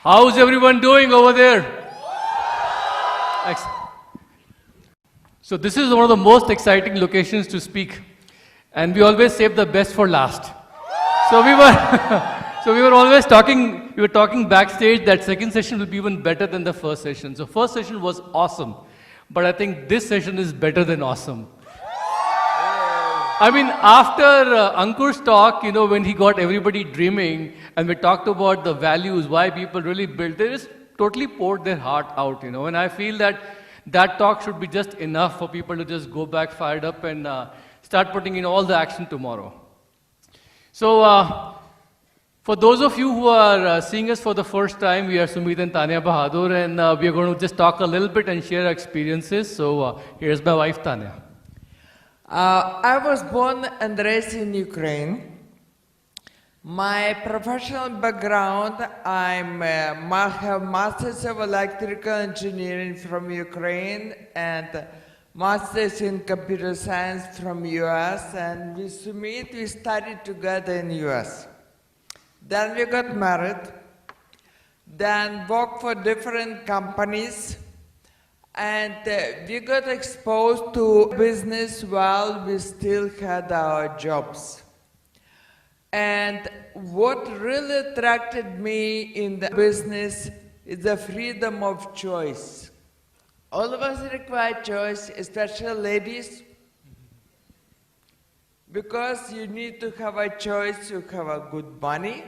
How's everyone doing over there? So this is one of the most exciting locations to speak, and we always save the best for last. So we were always talking. We were talking backstage that second session will be even better than the first session. So first session was awesome, but I think this session is better than awesome. I mean, after Ankur's talk, when he got everybody dreaming, and we talked about the values, why people really build, they just totally poured their heart out, and I feel that talk should be just enough for people to just go back fired up and start putting in all the action tomorrow. So, for those of you who are seeing us for the first time, we are Sumit and Tanya Bahadur, and we are going to just talk a little bit and share our experiences. So, here's my wife, Tanya. I was born and raised in Ukraine. My professional background, I have Masters of Electrical Engineering from Ukraine and Masters in Computer Science from US, and with Sumit we studied together in US. Then we got married, then worked for different companies, and we got exposed to business while we still had our jobs. And what really attracted me in the business is the freedom of choice. All of us require choice, especially ladies, because you need to have a choice to have a good money,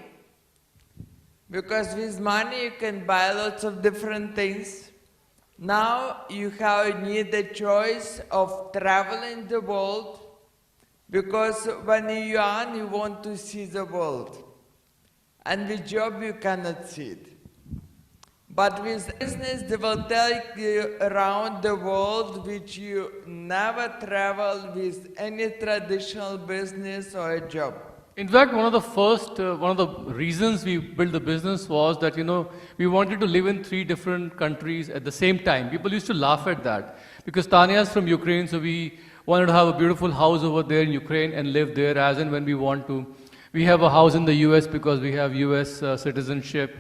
because with money you can buy lots of different things. Now you need the choice of traveling the world, because when you're young you want to see the world, and with job you cannot see it. But with business they will take you around the world, which you never travel with any traditional business or a job. In fact, one of the reasons we built the business was that, we wanted to live in 3 different countries at the same time. People used to laugh at that because Tanya is from Ukraine, so we wanted to have a beautiful house over there in Ukraine and live there as and when we want to. We have a house in the US because we have US citizenship.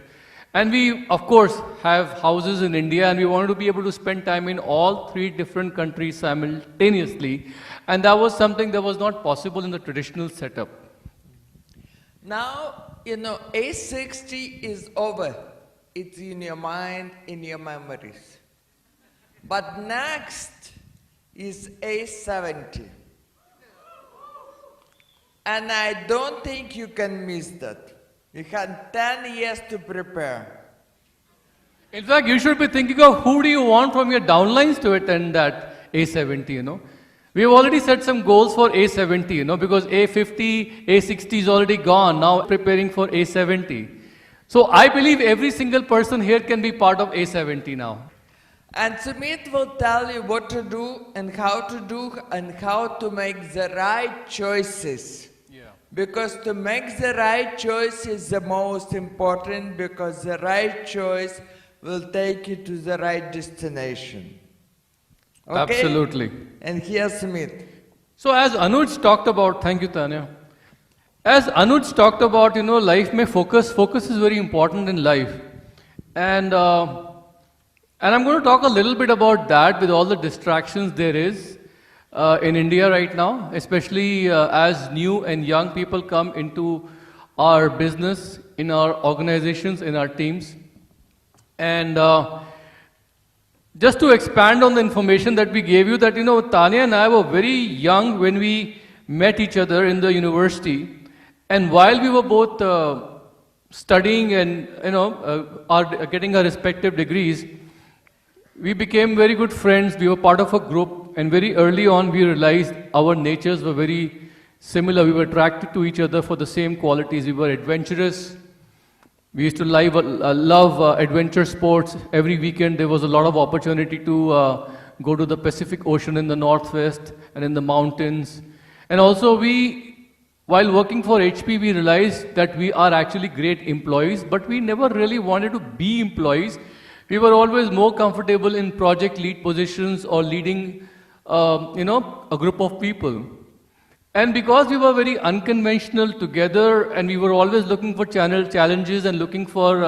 And we, of course, have houses in India, and we wanted to be able to spend time in all 3 different countries simultaneously. And that was something that was not possible in the traditional setup. Now, A60 is over. It's in your mind, in your memories. But next is A70. And I don't think you can miss that. You had 10 years to prepare. In fact, you should be thinking of who do you want from your downlines to attend that A70, We have already set some goals for A70, because A50, A60 is already gone. Now preparing for A70. So I believe every single person here can be part of A70 now. And Sumit will tell you what to do and how to make the right choices. Yeah. Because to make the right choice is the most important, because the right choice will take you to the right destination. Okay? Absolutely. And here's Sumit. So as Anuj talked about, thank you Tanya. As Anuj talked about, life may focus is very important in life. And I'm going to talk a little bit about that with all the distractions there is in India right now, especially as new and young people come into our business, in our organizations, in our teams. And just to expand on the information that we gave you, that, Tanya and I were very young when we met each other in the university. And while we were both studying and, getting our respective degrees, we became very good friends. We were part of a group. and very early on we realized our natures were very similar. We were attracted to each other for the same qualities. We were adventurous. We used to love adventure sports. Every weekend there was a lot of opportunity to go to the Pacific Ocean in the northwest and in the mountains. And also while working for HP, we realized that we are actually great employees, but we never really wanted to be employees. We were always more comfortable in project lead positions or leading, a group of people. And because we were very unconventional together and we were always looking for challenges and looking for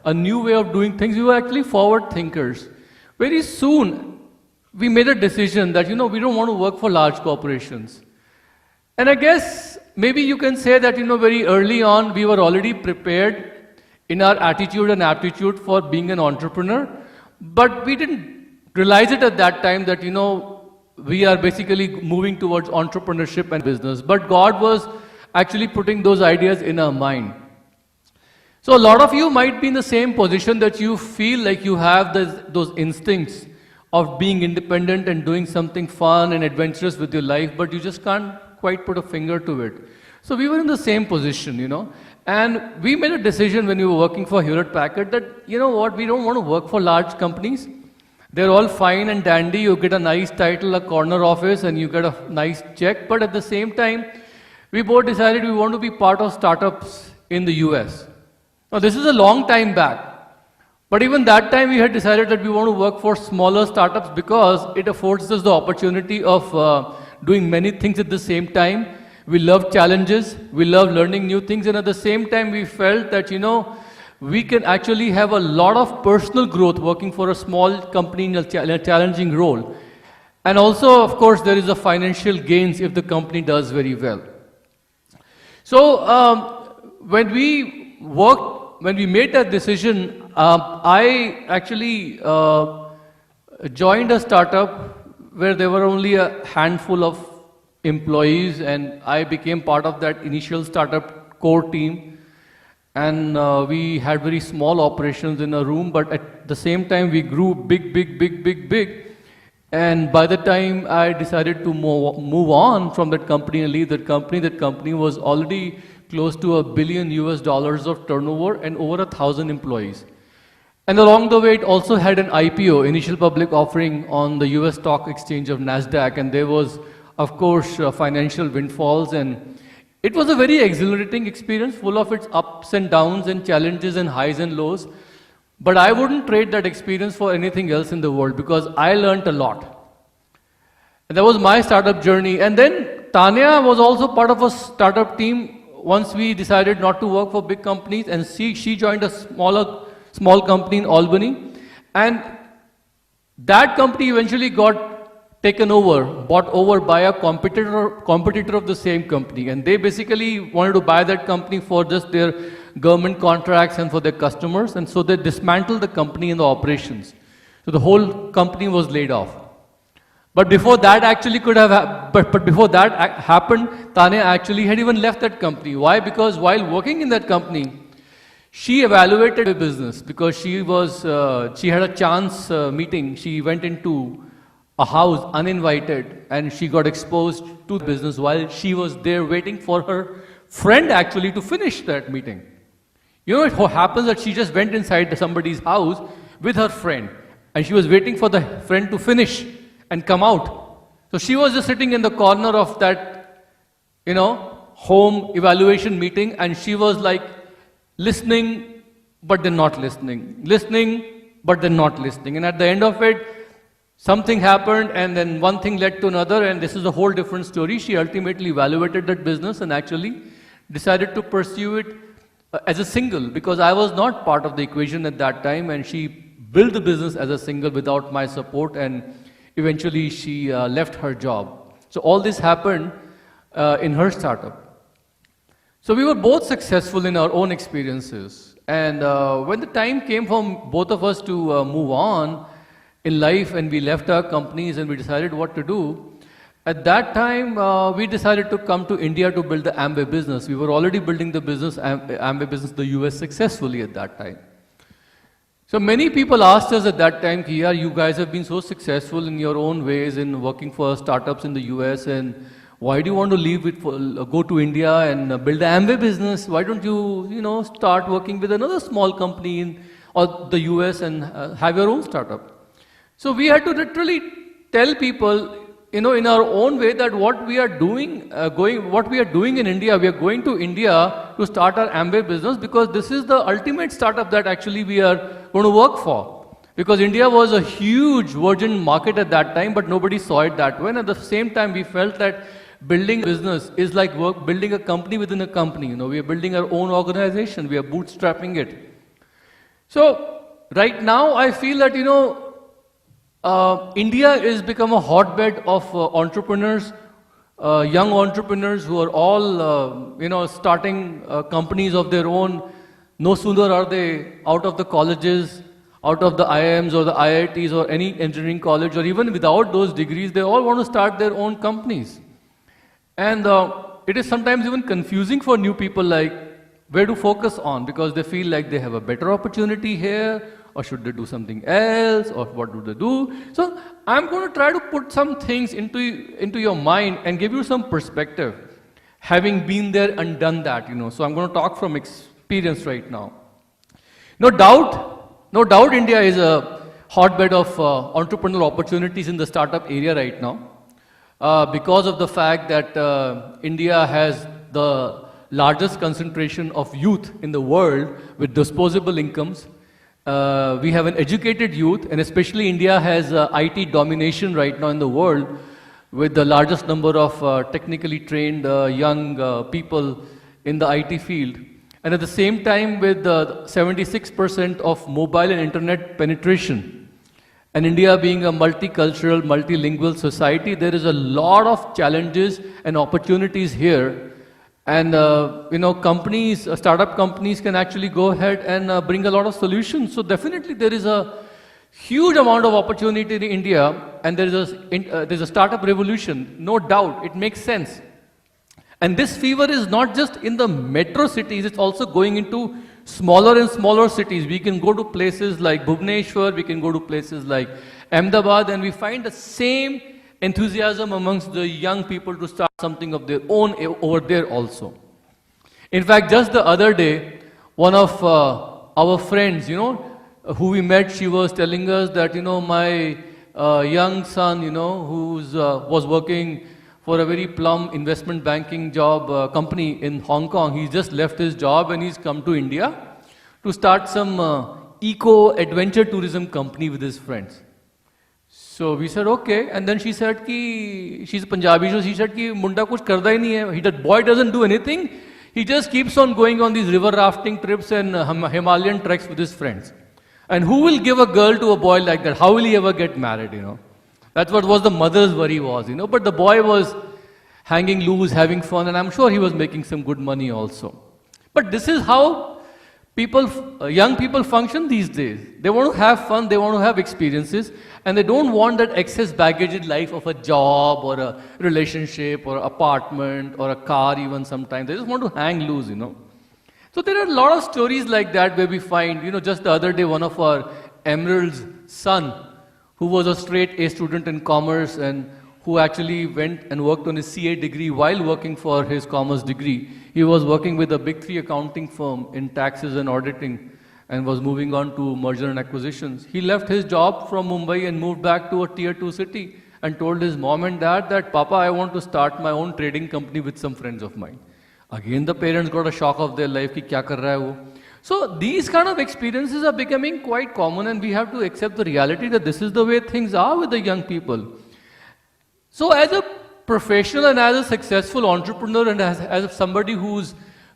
a new way of doing things, we were actually forward thinkers. Very soon, we made a decision that, we don't want to work for large corporations. And I guess maybe you can say that, very early on, we were already prepared in our attitude and aptitude for being an entrepreneur. But we didn't realize it at that time that, we are basically moving towards entrepreneurship and business. But God was actually putting those ideas in our mind. So a lot of you might be in the same position that you feel like you have those instincts of being independent and doing something fun and adventurous with your life, but you just can't quite put a finger to it. So we were in the same position, and we made a decision when we were working for Hewlett Packard that, we don't want to work for large companies. They're all fine and dandy. You get a nice title, a corner office, and you get a nice check. But at the same time, we both decided we want to be part of startups in the US. Now, this is a long time back. But even that time, we had decided that we want to work for smaller startups because it affords us the opportunity of doing many things at the same time. We love challenges. We love learning new things. And at the same time, we felt that, we can actually have a lot of personal growth working for a small company in a challenging role. And also, of course, there is a financial gains if the company does very well. So when we made that decision, I actually joined a startup where there were only a handful of employees, and I became part of that initial startup core team. And we had very small operations in a room, but at the same time we grew big. And by the time I decided to move on from that company and leave that company was already close to $1 billion of turnover and over 1,000 employees. And along the way, it also had an IPO, initial public offering, on the US stock exchange of NASDAQ, and there was, of course, financial windfalls, and it was a very exhilarating experience, full of its ups and downs and challenges and highs and lows. But I wouldn't trade that experience for anything else in the world because I learned a lot. And that was my startup journey. And then Tanya was also part of a startup team once we decided not to work for big companies, and she joined a small company in Albany. And that company eventually got bought over by a competitor of the same company, and they basically wanted to buy that company for just their government contracts and for their customers, and so they dismantled the company and the operations. So the whole company was laid off. But before that happened, Tanya actually had even left that company. Why? Because while working in that company, she evaluated the business because she had a chance meeting. She went into a house uninvited and she got exposed to the business while she was there waiting for her friend actually to finish that meeting. It happens that she just went inside somebody's house with her friend and she was waiting for the friend to finish and come out. So she was just sitting in the corner of that, home evaluation meeting, and she was like listening, but then not listening. Listening, but then not listening. And at the end of it, something happened, and then one thing led to another, and this is a whole different story. She ultimately evaluated that business and actually decided to pursue it as a single, because I was not part of the equation at that time, and she built the business as a single without my support, and eventually she left her job. So all this happened in her startup. So we were both successful in our own experiences, and when the time came for both of us to move on in life, and we left our companies and we decided what to do, at that time we decided to come to India to build the Amway business. We were already building the business, Amway business, the US successfully at that time. So many people asked us at that time, ki, "Yaar, you guys have been so successful in your own ways in working for startups in the US, and why do you want to leave it for, go to India and build an Amway business? Why don't you, start working with another small company in or the US and have your own startup?" So we had to literally tell people, in our own way that what we are doing, what we are doing in India, we are going to India to start our Amway business because this is the ultimate startup that actually we are going to work for. Because India was a huge virgin market at that time, but nobody saw it that way. And at the same time, we felt that building a business is like building a company within a company. We are building our own organization. We are bootstrapping it. So right now, I feel that, India is become a hotbed of entrepreneurs, young entrepreneurs who are all, starting companies of their own. No sooner are they out of the colleges, out of the IIMs or the IITs or any engineering college, or even without those degrees, they all want to start their own companies. And it is sometimes even confusing for new people, like where to focus on, because they feel like they have a better opportunity here, or should they do something else, or what do they do? So I'm going to try to put some things into your mind and give you some perspective, having been there and done that. So I'm going to talk from experience right now. No doubt India is a hotbed of entrepreneurial opportunities in the startup area right now, because of the fact that India has the largest concentration of youth in the world with disposable incomes. We have an educated youth, and especially India has IT domination right now in the world, with the largest number of technically trained young people in the IT field. And at the same time, with 76% of mobile and internet penetration, and India being a multicultural, multilingual society, there is a lot of challenges and opportunities here. And companies, startup companies can actually go ahead and bring a lot of solutions. So definitely there is a huge amount of opportunity in India, and there's a startup revolution. No doubt, it makes sense. And this fever is not just in the metro cities, it's also going into smaller and smaller cities. We can go to places like Bhubaneswar, we can go to places like Ahmedabad, and we find the same enthusiasm amongst the young people to start something of their own over there also. In fact, just the other day, one of our friends, who we met, she was telling us that, my young son, who's was working for a very plum investment banking job company in Hong Kong. He's just left his job and he's come to India to start some eco-adventure tourism company with his friends. So we said, okay. And then she said, she's Punjabi, so she said, Munda kuch karda hi nahi hai. That boy doesn't do anything. He just keeps on going on these river rafting trips and Himalayan treks with his friends. And who will give a girl to a boy like that? How will he ever get married, That's what was the mother's worry was, But the boy was hanging loose, having fun, and I'm sure he was making some good money also. But this is how young people function these days. They want to have fun, they want to have experiences, and they don't want that excess baggage in life of a job or a relationship or apartment or a car even sometimes. They just want to hang loose, So there are a lot of stories like that where we find, just the other day, one of our Emerald's son, who was a straight A student in commerce and who actually went and worked on his CA degree while working for his commerce degree. He was working with a big 3 accounting firm in taxes and auditing and was moving on to merger and acquisitions. He left his job from Mumbai and moved back to a tier 2 city and told his mom and dad that, Papa, I want to start my own trading company with some friends of mine. Again, the parents got a shock of their life, ki kya kar raha hai wo? So these kind of experiences are becoming quite common, and we have to accept the reality that this is the way things are with the young people. So as a professional and as a successful entrepreneur and as somebody who's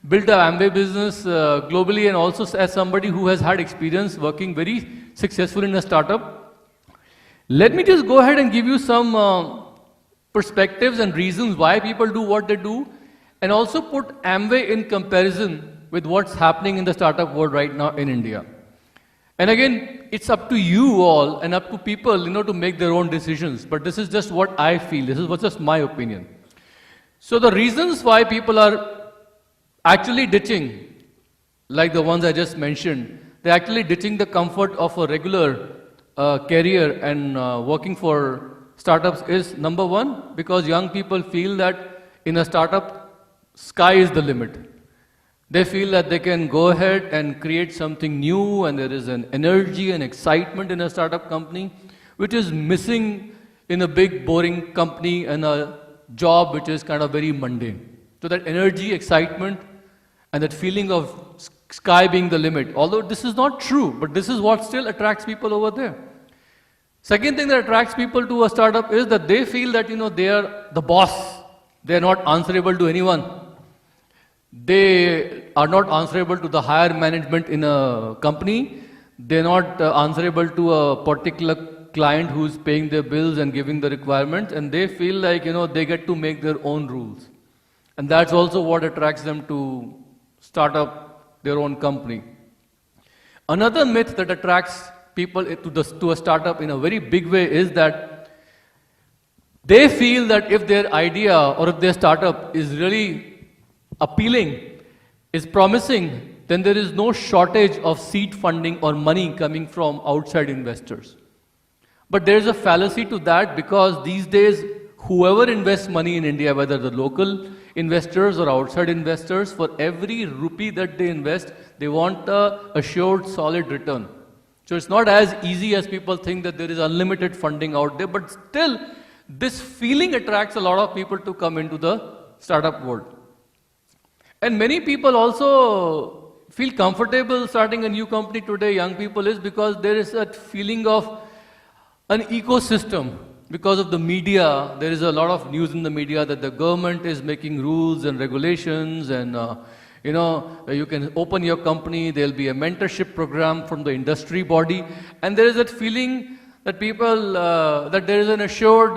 built an Amway business globally, and also as somebody who has had experience working very successfully in a startup, let me just go ahead and give you some perspectives and reasons why people do what they do, and also put Amway in comparison with what's happening in the startup world right now in India. And again, it's up to you all and up to people, to make their own decisions. But this is just what I feel. This is just my opinion. So the reasons why people are actually ditching, like the ones I just mentioned, they're actually ditching the comfort of a regular career and working for startups is number one, because young people feel that in a startup, sky is the limit. They feel that they can go ahead and create something new, and there is an energy and excitement in a startup company, which is missing in a big, boring company and a job which is kind of very mundane. So that energy, excitement, and that feeling of sky being the limit, although this is not true, but this is what still attracts people over there. Second thing that attracts people to a startup is that they feel that, they are the boss. They are not answerable to anyone. They are not answerable to the higher management in a company. They're not answerable to a particular client who's paying their bills and giving the requirements, and they feel like, they get to make their own rules. And that's also what attracts them to start up their own company. Another myth that attracts people to a startup in a very big way is that they feel that if their idea or if their startup is really appealing, is promising, then there is no shortage of seed funding or money coming from outside investors. But there is a fallacy to that, because these days, whoever invests money in India, whether the local investors or outside investors, for every rupee that they invest, they want a assured solid return. So it's not as easy as people think that there is unlimited funding out there, but still, this feeling attracts a lot of people to come into the startup world. And many people also feel comfortable starting a new company today, young people, is because there is that feeling of an ecosystem. Because of the media, there is a lot of news in the media that the government is making rules and regulations, and you can open your company, there'll be a mentorship program from the industry body, and there is that feeling that people, that there is an assured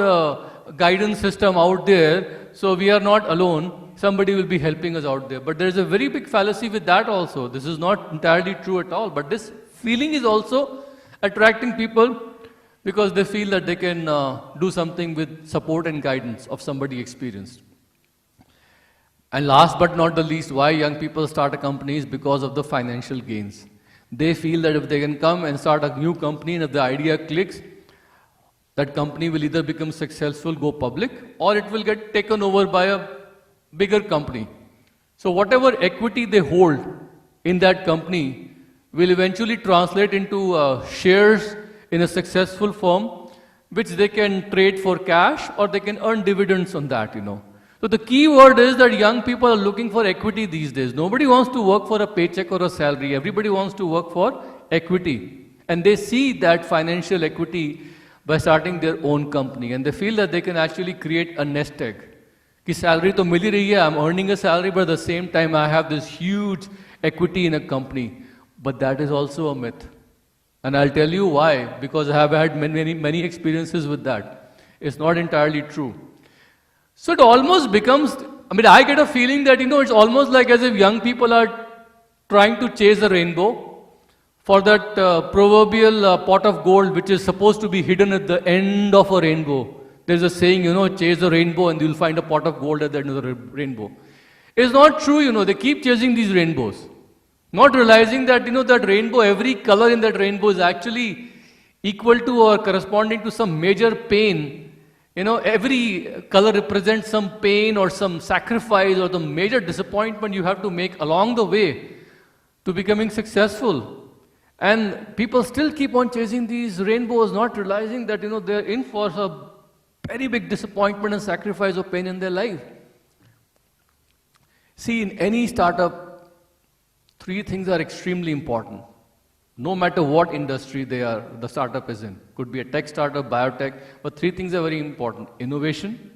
guidance system out there, so we are not alone, somebody will be helping us out there. But there is a very big fallacy with that also. This is not entirely true at all, but this feeling is also attracting people because they feel that they can do something with support and guidance of somebody experienced. And last but not the least, why young people start a company is because of the financial gains. They feel that if they can come and start a new company, and if the idea clicks, that company will either become successful, go public, or it will get taken over by a bigger company. So whatever equity they hold in that company will eventually translate into shares in a successful firm, which they can trade for cash or they can earn dividends on that, So the key word is that young people are looking for equity these days. Nobody wants to work for a paycheck or a salary. Everybody wants to work for equity. And they see that financial equity by starting their own company. And they feel that they can actually create a nest egg. Ki salary to mil hi rahi hai, I'm earning a salary, but at the same time I have this huge equity in a company. But that is also a myth. And I'll tell you why, because I have had many experiences with that. It's not entirely true. So it almost becomes, I get a feeling that, it's almost like as if young people are trying to chase a rainbow for that proverbial pot of gold which is supposed to be hidden at the end of a rainbow. There's a saying, chase the rainbow and you'll find a pot of gold at the end of the rainbow. It's not true, they keep chasing these rainbows. Not realizing that, that rainbow, every color in that rainbow is actually equal to or corresponding to some major pain. Every color represents some pain or some sacrifice or the major disappointment you have to make along the way to becoming successful. And people still keep on chasing these rainbows, not realizing that, they're in for a very big disappointment and sacrifice or pain in their life. See, in any startup, three things are extremely important. No matter what industry the startup is in. Could be a tech startup, biotech, but three things are very important. Innovation.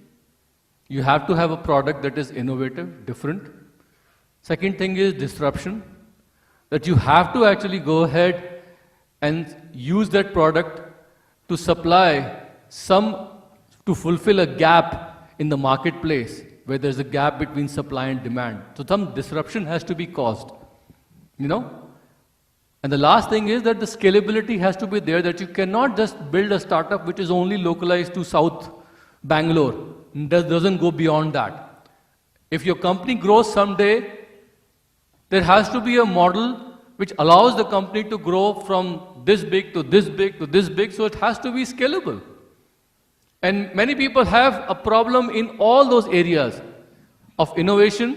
You have to have a product that is innovative, different. Second thing is disruption. That you have to actually go ahead and use that product to supply to fulfill a gap in the marketplace where there's a gap between supply and demand. So some disruption has to be caused. And the last thing is that the scalability has to be there, that you cannot just build a startup which is only localized to South Bangalore. That doesn't go beyond that. If your company grows someday, there has to be a model which allows the company to grow from this big to this big to this big, so it has to be scalable. And many people have a problem in all those areas of innovation,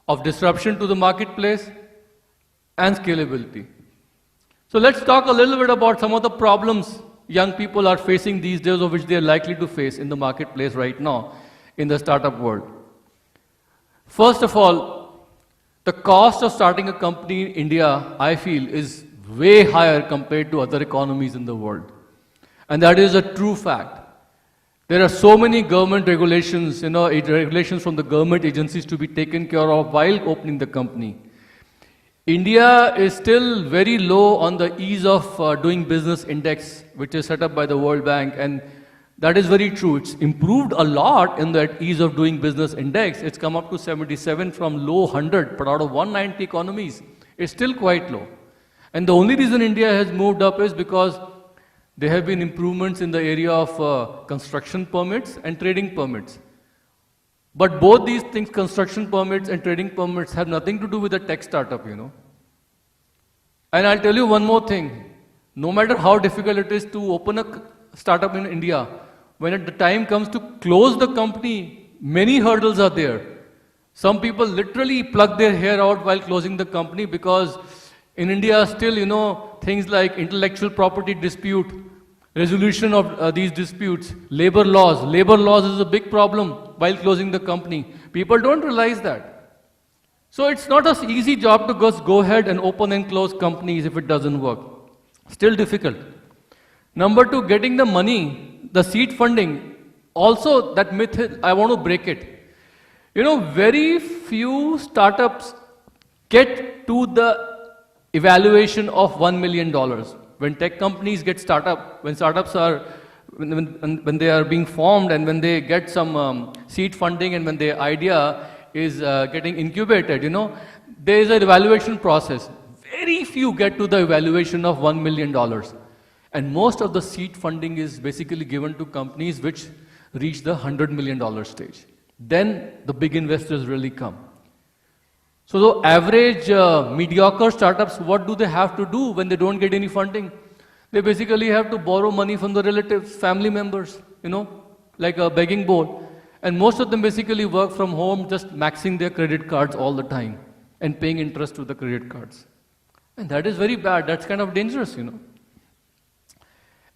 of disruption to the marketplace, and scalability. So let's talk a little bit about some of the problems young people are facing these days, or which they are likely to face in the marketplace right now in the startup world. First of all, the cost of starting a company in India, I feel, is way higher compared to other economies in the world. And that is a true fact. There are so many government regulations, regulations from the government agencies to be taken care of while opening the company. India is still very low on the ease of doing business index, which is set up by the World Bank, and that is very true. It's improved a lot in that ease of doing business index. It's come up to 77 from low 100, but out of 190 economies, it's still quite low. And the only reason India has moved up is because there have been improvements in the area of construction permits and trading permits. But both these things, construction permits and trading permits, have nothing to do with a tech startup, And I'll tell you one more thing. No matter how difficult it is to open a startup in India, when the time comes to close the company, many hurdles are there. Some people literally pluck their hair out while closing the company because in India still, things like intellectual property dispute, resolution of these disputes, labor laws. Labor laws is a big problem while closing the company. People don't realize that. So it's not an easy job to just go ahead and open and close companies if it doesn't work. Still difficult. Number two, getting the money, the seed funding. Also, that myth, I want to break it. Very few startups get to the evaluation of $1 million. When tech companies get startup, when startups are, when they are being formed and when they get some seed funding and when their idea is getting incubated, there is an evaluation process. Very few get to the evaluation of $1 million. And most of the seed funding is basically given to companies which reach the $100 million stage. Then the big investors really come. So the average mediocre startups, what do they have to do when they don't get any funding? They basically have to borrow money from the relatives, family members, like a begging bowl. And most of them basically work from home, just maxing their credit cards all the time and paying interest to the credit cards. And that is very bad. That's kind of dangerous,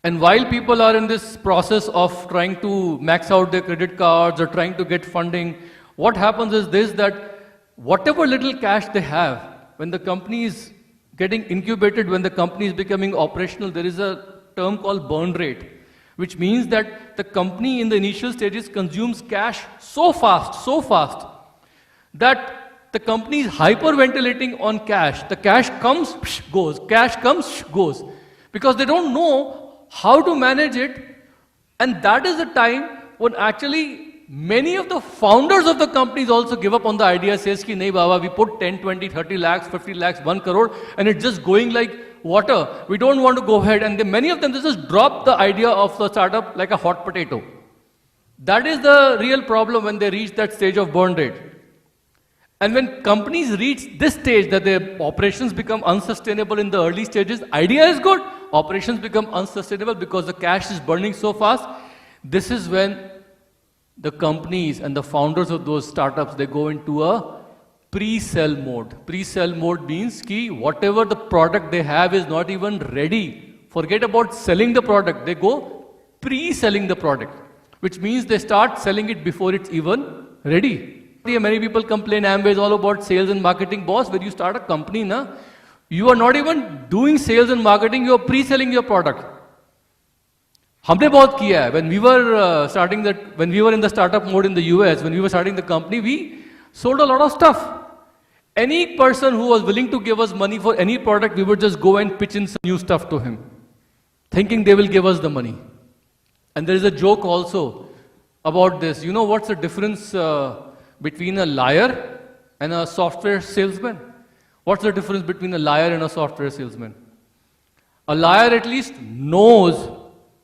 And while people are in this process of trying to max out their credit cards or trying to get funding, what happens is this, that whatever little cash they have, when the company is getting incubated, when the company is becoming operational, there is a term called burn rate, which means that the company in the initial stages consumes cash so fast, that the company is hyperventilating on cash. The cash comes, goes, cash comes, goes, because they don't know how to manage it, and that is the time when actually many of the founders of the companies also give up on the idea, says ki nahi baba, we put 10, 20, 30 lakhs, 50 lakhs, 1 crore, and it's just going like water. We don't want to go ahead, and many of them they just drop the idea of the startup like a hot potato. That is the real problem when they reach that stage of burn rate. And when companies reach this stage that their operations become unsustainable in the early stages, idea is good, operations become unsustainable because the cash is burning so fast. This is when the companies and the founders of those startups, they go into a pre-sell mode. Pre-sell mode means ki whatever the product they have is not even ready. Forget about selling the product. They go pre-selling the product, which means they start selling it before it's even ready. Many people complain, Amway is all about sales and marketing. Boss, when you start a company, you are not even doing sales and marketing, you are pre-selling your product. हमने बहुत किया है. When we were in the startup mode in the US, when we were starting the company, we sold a lot of stuff. Any person who was willing to give us money for any product, we would just go and pitch in some new stuff to him, thinking they will give us the money. And there is a joke also about this. You know what's the difference between a liar and a software salesman? What's the difference between a liar and a software salesman? A liar at least knows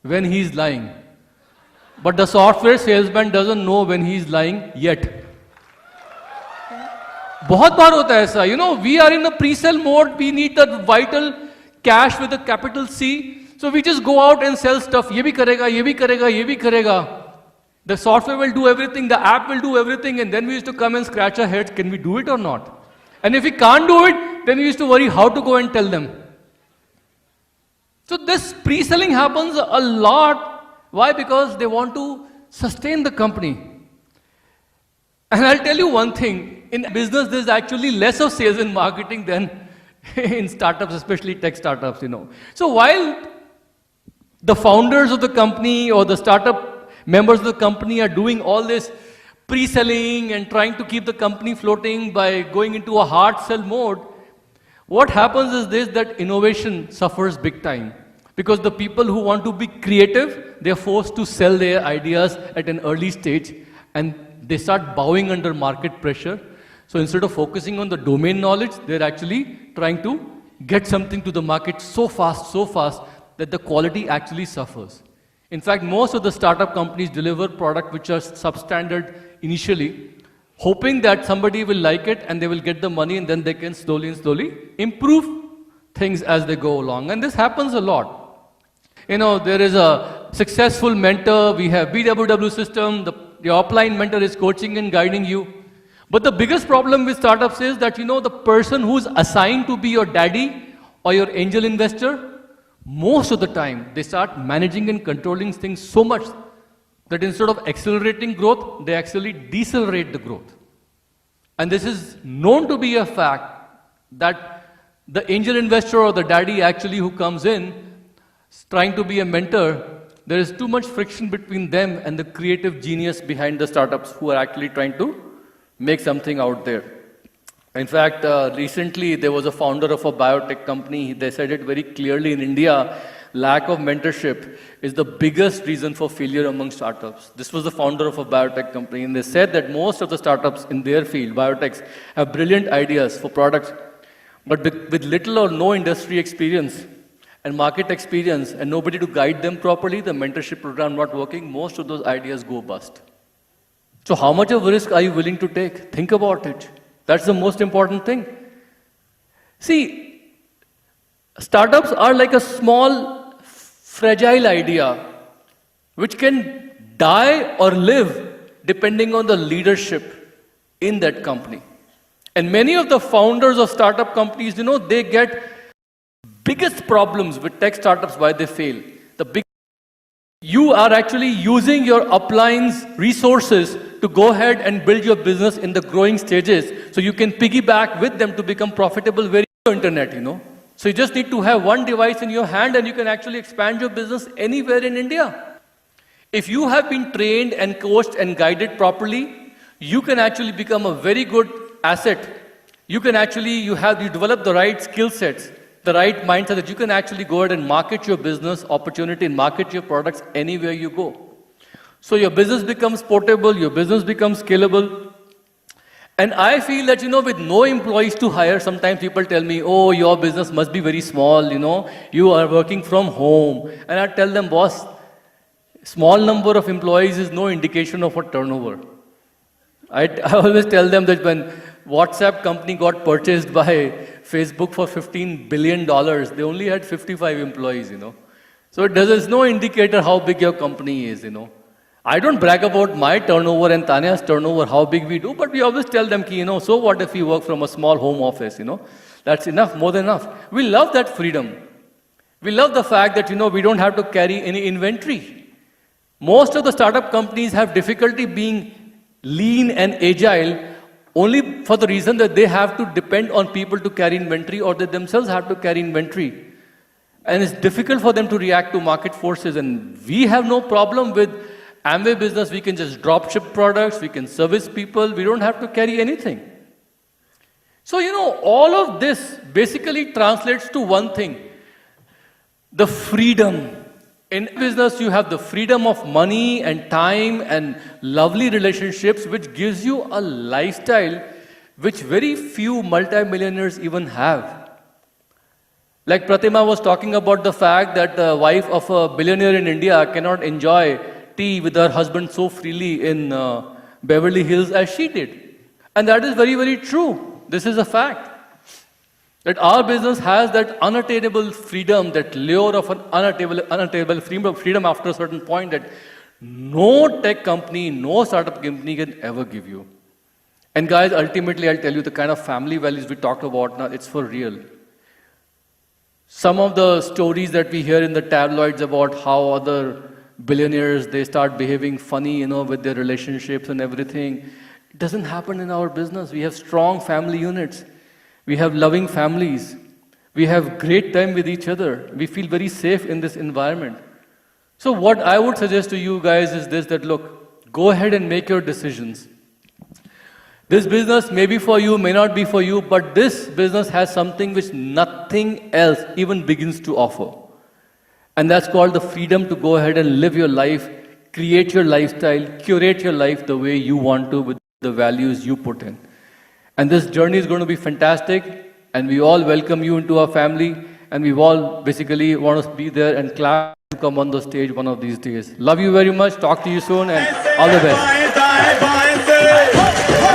when he's lying. But the software salesman doesn't know when he's lying yet. बहुत बार होता है ऐसा, we are in a pre-sell mode, we need that vital cash with a capital C, so we just go out and sell stuff. ये भी करेगा, ये भी करेगा, ये भी करेगा. The software will do everything, the app will do everything, and then we used to come and scratch our heads, can we do it or not? And if we can't do it, then we used to worry how to go and tell them. So this pre-selling happens a lot. Why? Because they want to sustain the company. And I'll tell you one thing, in business there's actually less of sales and marketing than in startups, especially tech startups, So while the founders of the company or the startup members of the company are doing all this pre-selling and trying to keep the company floating by going into a hard sell mode, what happens is this, that innovation suffers big time. Because the people who want to be creative, they are forced to sell their ideas at an early stage, and they start bowing under market pressure. So instead of focusing on the domain knowledge, they're actually trying to get something to the market so fast that the quality actually suffers. In fact, most of the startup companies deliver products which are substandard initially, hoping that somebody will like it and they will get the money, and then they can slowly improve things as they go along. And this happens a lot. There is a successful mentor, we have BWW system, the offline mentor is coaching and guiding you. But the biggest problem with startups is that, the person who's assigned to be your daddy or your angel investor, most of the time, they start managing and controlling things so much that instead of accelerating growth, they actually decelerate the growth. And this is known to be a fact that the angel investor or the daddy actually who comes in, trying to be a mentor, there is too much friction between them and the creative genius behind the startups who are actually trying to make something out there. In fact, recently there was a founder of a biotech company. They said it very clearly in India, lack of mentorship is the biggest reason for failure among startups. This was the founder of a biotech company, and they said that most of the startups in their field, biotechs, have brilliant ideas for products, but with little or no industry experience and market experience and nobody to guide them properly, the mentorship program not working, most of those ideas go bust. So how much of a risk are you willing to take? Think about it. That's the most important thing. See, startups are like a small, fragile idea which can die or live depending on the leadership in that company. And many of the founders of startup companies, they get biggest problems with tech startups, why they fail. You are actually using your upline's resources to go ahead and build your business in the growing stages, so you can piggyback with them to become profitable very internet, So you just need to have one device in your hand and you can actually expand your business anywhere in India. If you have been trained and coached and guided properly, you can actually become a very good asset. You develop the right skill sets, the right mindset that you can actually go ahead and market your business opportunity and market your products anywhere you go. So your business becomes portable, your business becomes scalable. And I feel that, with no employees to hire, sometimes people tell me, oh, your business must be very small, you are working from home. And I tell them, boss, small number of employees is no indication of a turnover. I always tell them that when WhatsApp company got purchased by Facebook for $15 billion, they only had 55 employees, So there's no indicator how big your company is, I don't brag about my turnover and Tanya's turnover, how big we do, but we always tell them, so what if we work from a small home office, That's enough, more than enough. We love that freedom. We love the fact that, we don't have to carry any inventory. Most of the startup companies have difficulty being lean and agile only for the reason that they have to depend on people to carry inventory, or they themselves have to carry inventory. And it's difficult for them to react to market forces. And we have no problem with Amway business. We can just drop ship products, we can service people, we don't have to carry anything. So, all of this basically translates to one thing, the freedom. In business, you have the freedom of money and time and lovely relationships, which gives you a lifestyle which very few multimillionaires even have. Like Pratima was talking about the fact that the wife of a billionaire in India cannot enjoy tea with her husband so freely in Beverly Hills as she did. And that is very, very true. This is a fact. That our business has that unattainable freedom, that lure of an unattainable freedom after a certain point that no tech company, no startup company can ever give you. And guys, ultimately, I'll tell you the kind of family values we talked about now, it's for real. Some of the stories that we hear in the tabloids about how other billionaires, they start behaving funny, with their relationships and everything. It doesn't happen in our business. We have strong family units. We have loving families. We have great time with each other. We feel very safe in this environment. So what I would suggest to you guys is this, that look, go ahead and make your decisions. This business may be for you, may not be for you, but this business has something which nothing else even begins to offer. And that's called the freedom to go ahead and live your life, create your lifestyle, curate your life the way you want to with the values you put in. And this journey is going to be fantastic, and we all welcome you into our family, and we all basically want to be there and clap to come on the stage one of these days. Love you very much, talk to you soon, and all the best.